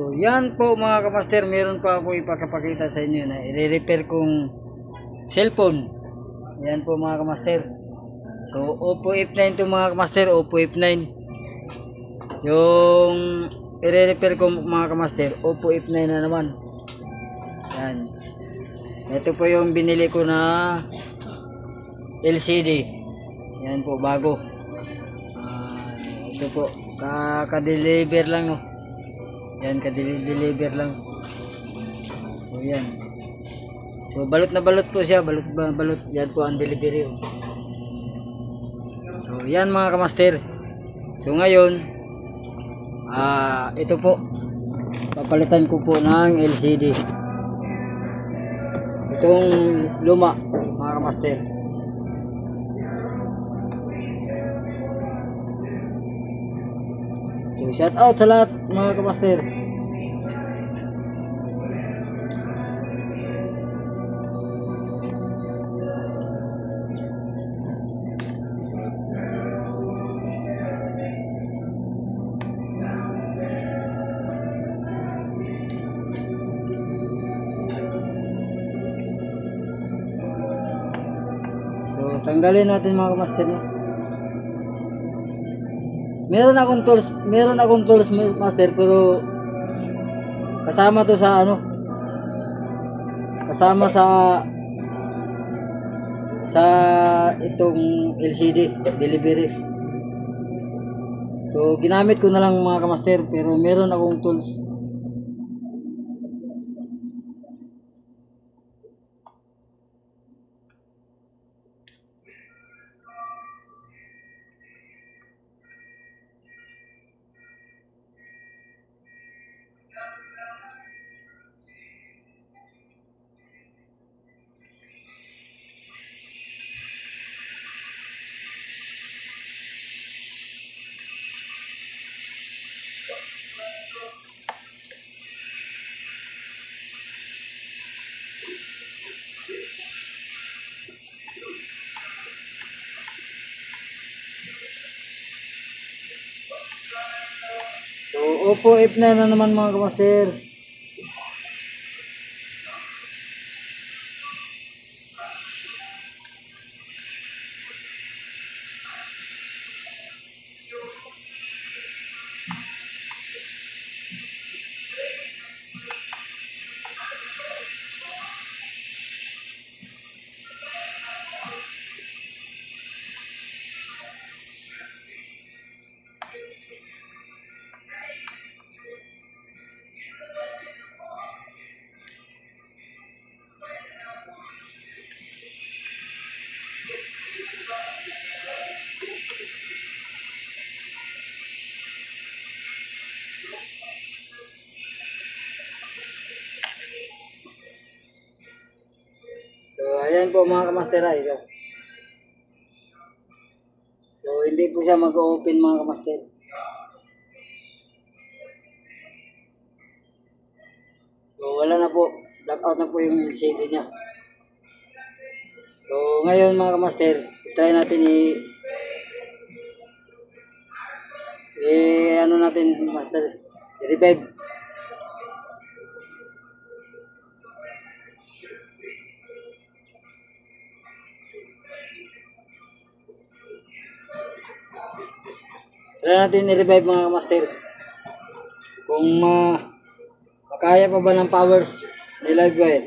So yan po mga kamaster, meron pa ako ipapakita sa inyo na i-repair kong cellphone. Yan po mga kamaster. So Oppo F9 to mga kamaster, Oppo F9. Yung i-repair ko mga kamaster, Oppo F9 na naman. Yan. Ito po yung binili ko na LCD. Yan po, bago. Ito po, ka-deliver lang, no. Yan, ka-deliver lang. So yan. So balot na balot po siya, balot. Yan po ang delivery. So yan mga kamaster. So ngayon, ito po, papalitan ko po ng LCD. Itong luma mga kamaster. So shout out sa lahat mga kamaster. So tanggalin natin mga kamaster, no? Meron akong tools master, pero kasama to sa ano, kasama sa itong LCD delivery. So ginamit ko na lang mga kamaster, pero meron akong tools. So Oppo F9 na naman mga kamaster. So ayan po mga kamaster, so hindi po siya mag-open mga kamaster. So wala na po, blackout na po yung LCD niya. So ngayon mga kamaster, try natin ano natin master, i-revive. Try natin i-revive mga kamaster. Kung makaya pa ba ng powers ni live wire.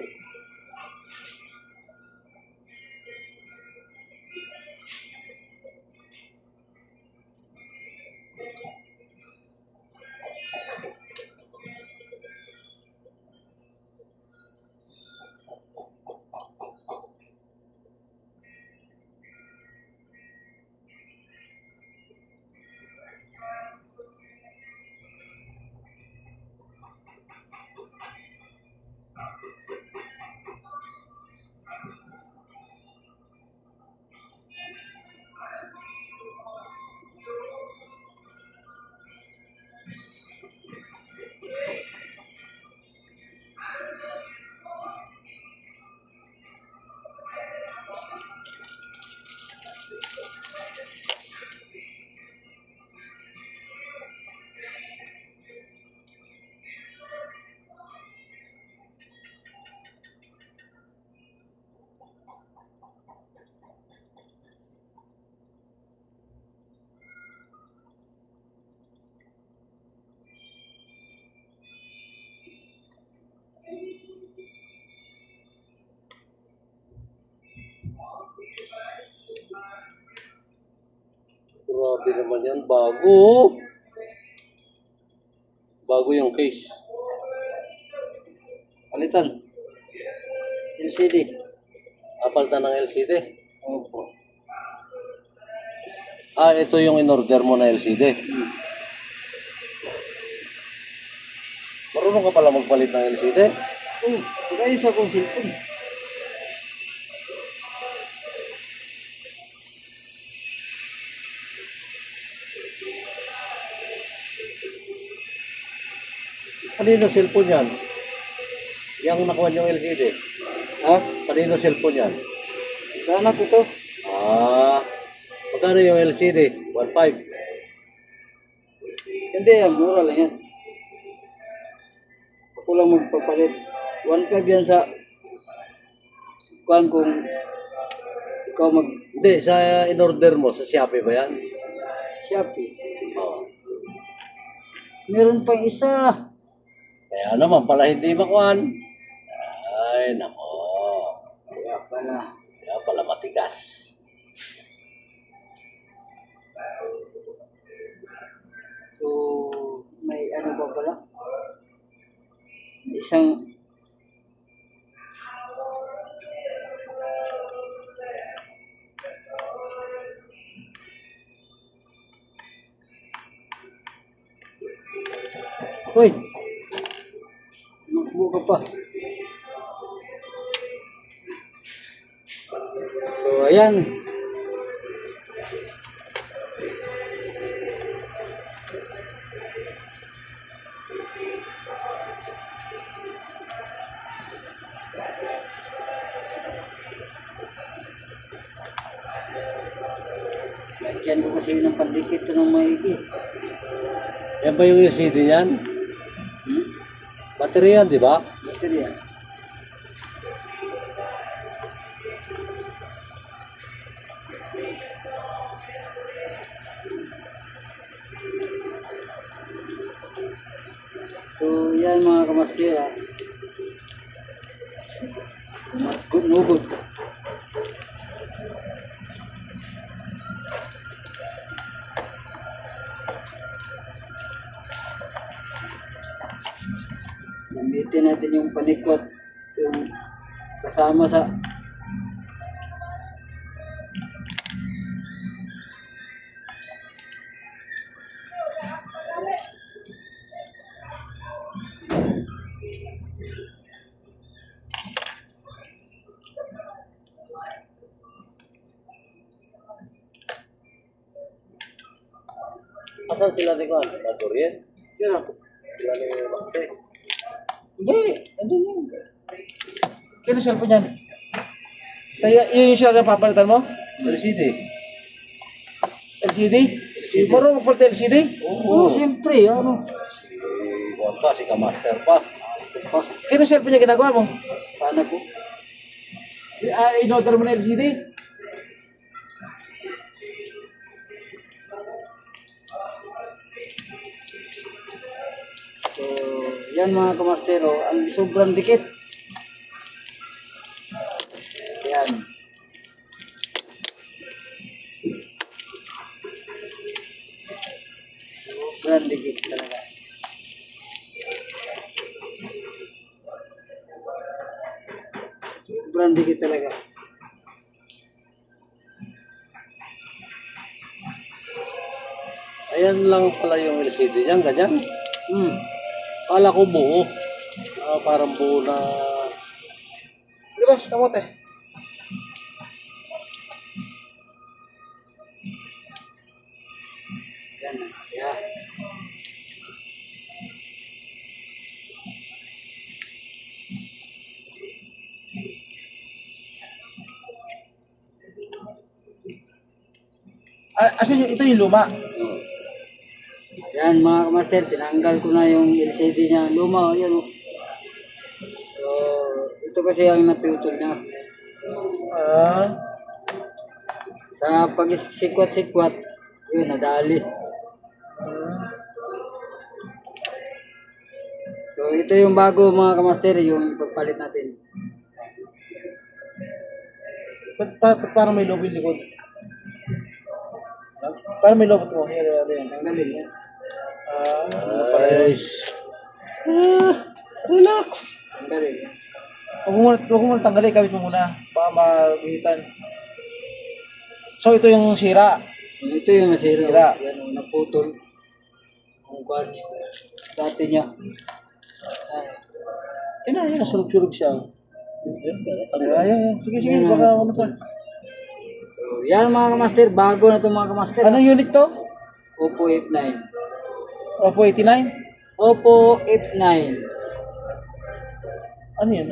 naman yan. Bago. Bago yung case. Palitan. LCD. Apaltan ng LCD. Opo. Ito yung in-order mo na LCD. Marunong ka pala magpalit ng LCD? Kaya sa kong cellphone. Kanino cellphone yan? Yang nakuha yung LCD. Ha? Kanino cellphone yan? Sana ko to. Magkano yung LCD? 1.5. Hindi yan, mura lang yan. Ako lang magpapalit. 1.5 yan sa kuhan kung ikaw mag Hindi, sa in-order mo, sa Shopee ba yan? Shopee. Oo. Meron pang isa. Kaya naman pala hindi makuhan. Ay, nako. Kaya pala. Kaya pala matigas. So, may ano pa pala? May isang Hoy! Makbo ka pa. So, ayan. Lagyan ko kasi ng pandikit to ng maigi. Yan ba yung LCD niyan? Battery yan, di ba? Baterya. So, yan mga kamaskira. So much good, no good. Gamitin natin yung panikot. Yung kasama sa Asan sila ni Juan? Madurian? yun. Sila ni Maxi? Hindi, andun yun. Kaya cellphone yan. Kaya yun yung siya na papalitan mo? LCD? LCD? Marunong magpalit ng LCD? Oh, siyempre, ano? Si Juan pa, si Kamaster pa. Kaya yung cellphone niya ginagawa mo? Sana po. In-order mo na LCD? So, yan mga kamastero, ang sobrang dikit. Yan. Sobrang dikit talaga. Sobrang dikit talaga. Ayan lang pala yung LCD niyan, ganyan. Kala ko buo. Parang buo na... Di ba? Kamote. Yan na siya. Asin ito yung luma. Yan mga kamaster, tinanggal ko na yung LCD niya. Luma, yan o. So, ito kasi ang naputol niya. Sa pag-sikwat-sikwat, yun, nadali. So, ito yung bago mga kamaster, yung pagpalit natin. Ba't parang may lobby likod? Para may lobot mo. Yan. Tanggalin yan. Nice. Relax. Tanggalin. Huwag mo muna tanggalin, kabit mo muna. Baka magitan. So, ito yung sira. Ito yung masira. Sira. Yan o, naputol. Kung kuhan yung dati niya. Ay, Yan na, sulog-sulog siya. Ayan. Sige, baka ano pa. so, yan mga kamaster. Bago na ito mga kamaster. Anong unit to? Oppo F9. Oppo 89? Oppo F9. Ano yun?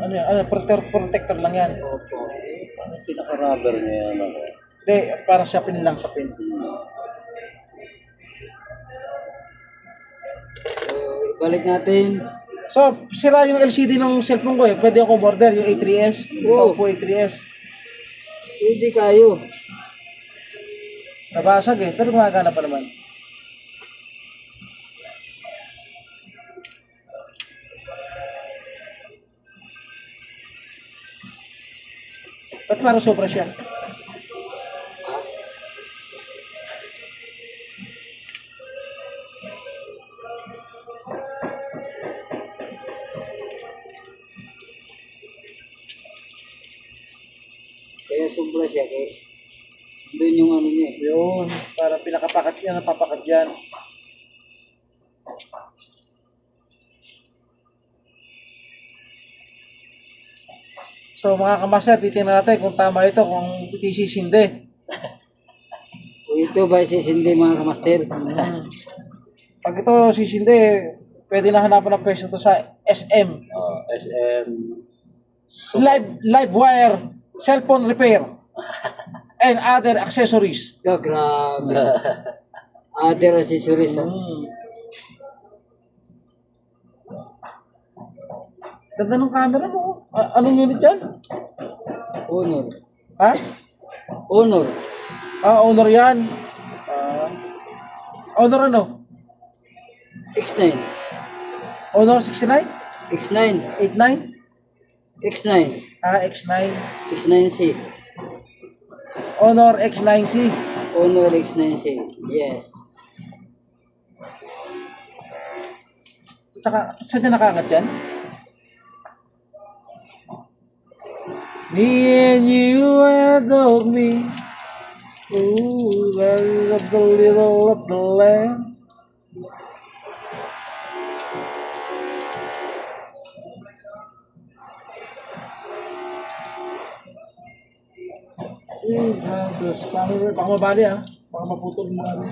Protector lang yan. Oppo. Ano pinaka-rubber niya yan? Ako? Hindi, para sa pin lang, sa pin. So, ibalik natin. So, sira yung LCD ng cellphone ko eh. Pwede ako order yung A3s. Oo. Oppo A3s. Hindi kayo. Nabasag eh, pero gumagana pa naman. Ba't parang sobra siya? Kaya sobra siya. Kaya doon yung ano niya eh. Yun, parang pinakapakat niya, napapakat dyan. So mga kamaster, titingnan natin kung tama ito, kung isisindi. Kung ito ba sisindi mga kamaster? Pag ito sisindi, pwede na hanapan ng pwesto to sa SM. SM. Live wire, cellphone repair, and other accessories. Grabe. Other accessories. Ganda ng camera mo. Anong unit yan? Honor. Ha? Honor. Honor yan. Honor ano? X9. Honor 69? X9. 89? X9. X9. X9C. Honor X9C. Honor X9C. Yes. Saka, saan niya nakaangat yan? Me and you adore me. Ooh, I love the little of the land. The summer. Baka mabali ah. Baka maputol mo ano.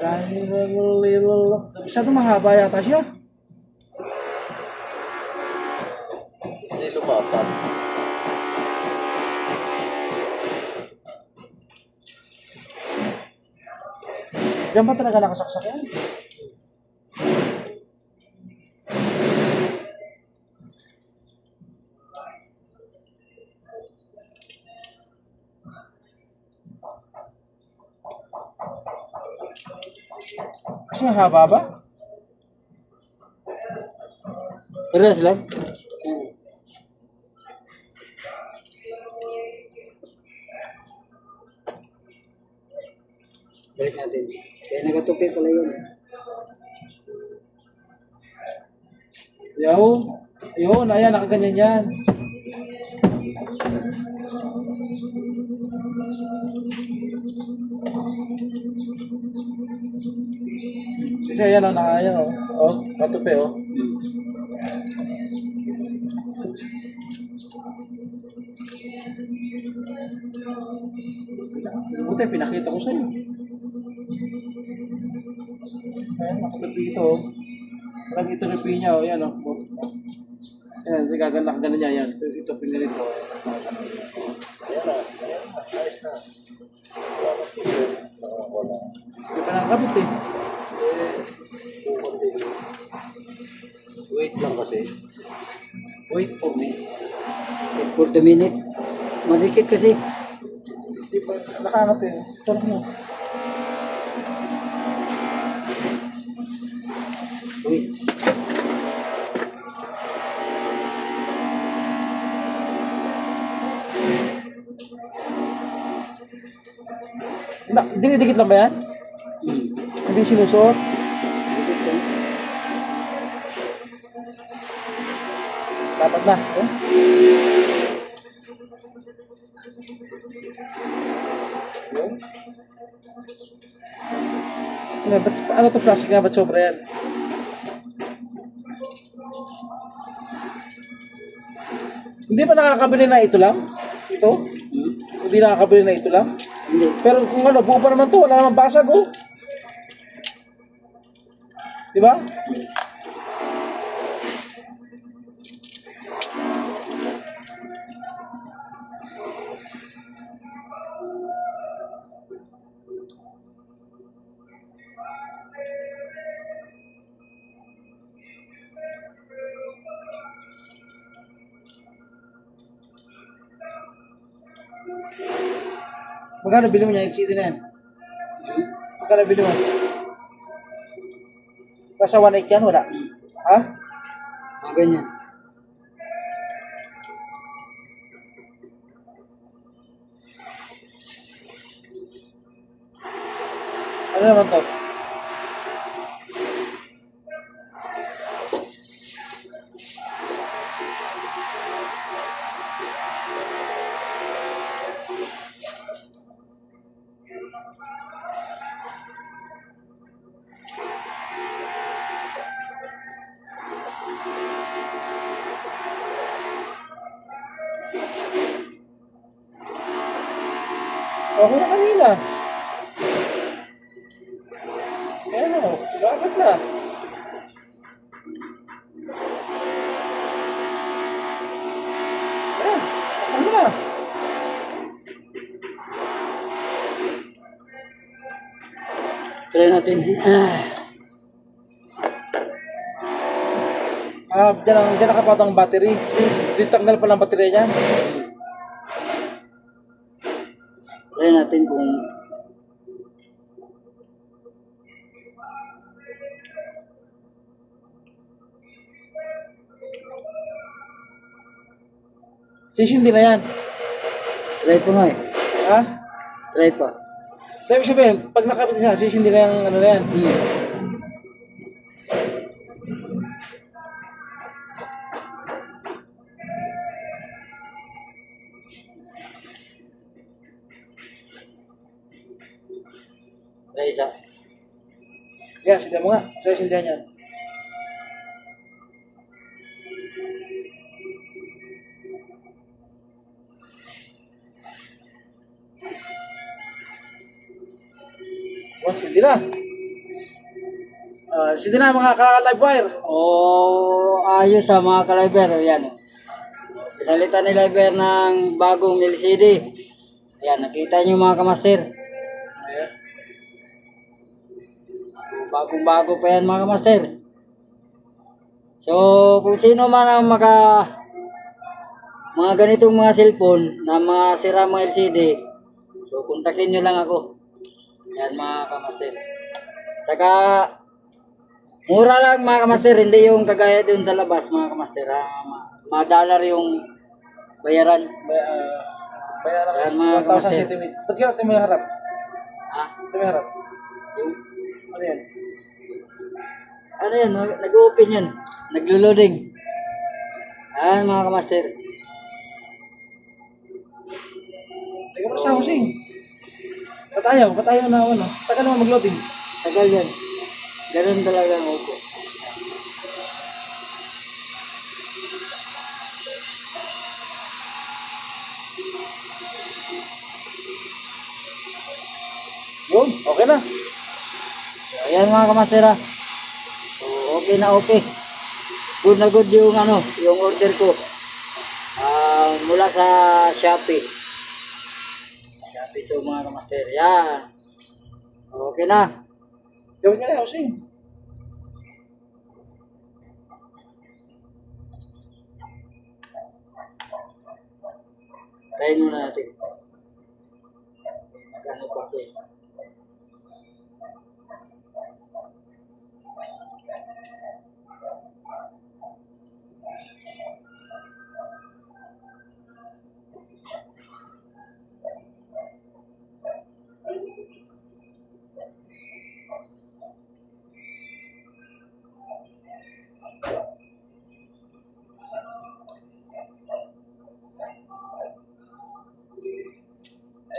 Tiny little. Masyado mahaba yata siya. Hindi lumapat. Diyan ba talaga nakasaksak yan? Kasi haba ba? Parehas lang. Balik natin. Kaya nagatupi pala yun. Yun, ayan, nakaganyan yan. Kasi ayan o, ayan o. O, matupi o. Buti, pinakita ko sa'yo. Ayan, nakatupi ito o. Parang ito na niya o, yan o. Ayan, gaganak gano'n niya yan. Ito pinilit ko. Ayan na. Ayos na. Wala. Hindi pa nakakabit eh. Wait lang kasi. Wait for me. Wait for 2 minutes. Madikit kasi. Hindi pa nakaangat eh. Tulog mo. Uy. Dinidikit lang ba yan? Hindi sinusuot? Dapat na. Eh? Yun. Ano to plastic nga? Ba't sobra yan? Hindi pa nakakabili na ito lang? Ito? Hindi nakakabili na ito lang? Hindi. Pero kung ano, buo pa naman to, wala naman basag oh. Di ba? Magkano bili mo niya? LCD na yan? Magkano bili mo? Nasa 1.8 yan? Wala? Ha? Mga ganyan. Ano naman to? Okay na kanina. Ayan o, dapat na. Ayan, ano na? Try natin. Diyan nakapatong battery. Di tanggal pa lang battery niya. Try natin kung Sisindi na yan. try pa nga eh. Ha? Try pa. Ibig sabihin, pag nakapit siya, sisindi na yung ano na yan. Try isa. Yan, sindihan mo nga. Sa'yo sindihan yan. Oh, sindi na. Sindi na mga ka-live wire. Ayos sa mga kaliber. Ayan. Pinalitan ni Liver ng bagong LCD. Ayan, nakita niyo mga kamaster. Ayan. Bagong-bago pa yan mga kamaster. So, kung sino man ang mga ganitong mga cellphone na mga sira mga LCD, so kontakin nyo lang ako. Yan mga kamaster. Saka, mura lang mga kamaster, hindi yung kagaya dun sa labas mga kamaster. $1 yung bayaran. Bayaran Ayan, ka mga 1,000 kamaster. cm. Ba't kaya ito mo yung harap? Ha? Ito mo yung harap. Yung, Ano yan? ano yan, nag-open yan. Naglo-loading. Ayan mga kamaster. Teka mo sa housing. Patayaw na ano. Tagal naman mag-loading. Tagal yan. Ganun talaga ang upo. Yun, okay na. So, ayan mga kamaster ha. So, okay na okay. Good na good yung yung order ko. Mula sa Shopee. Shopee to mga kamaster. Yan. Okay na. Gawin niya na housing. Tayo muna natin. Magkano pa ko eh.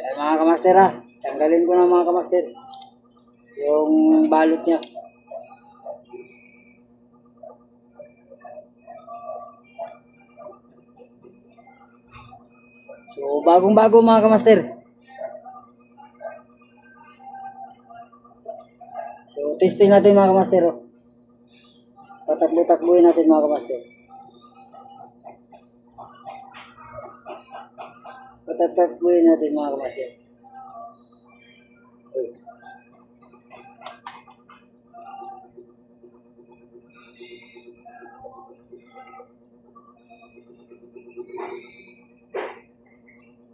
Ayan mga kamaster ha. Tanggalin ko na mga kamaster. Yung balot niya. So, bagong-bago mga kamaster. So, testing natin mga kamaster. Oh. Patakbo-takbuhin natin mga kamaster. Patakbuhin natin mga kamaster. Uy.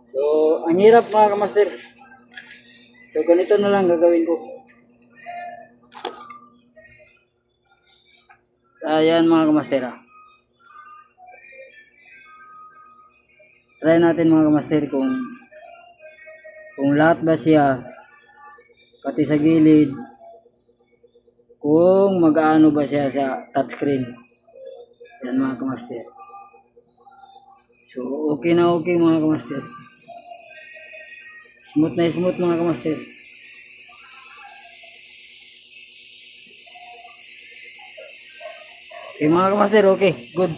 So, ang hirap mga kamaster. So, ganito na lang gagawin ko. Ayan mga kamaster ha. Try natin mga kamaster kung lahat ba siya pati sa gilid, kung mag-aano ba siya sa touchscreen. Yan mga kamaster. So okay na okay mga kamaster. Smooth na smooth mga kamaster. Okay mga kamaster, okay, good.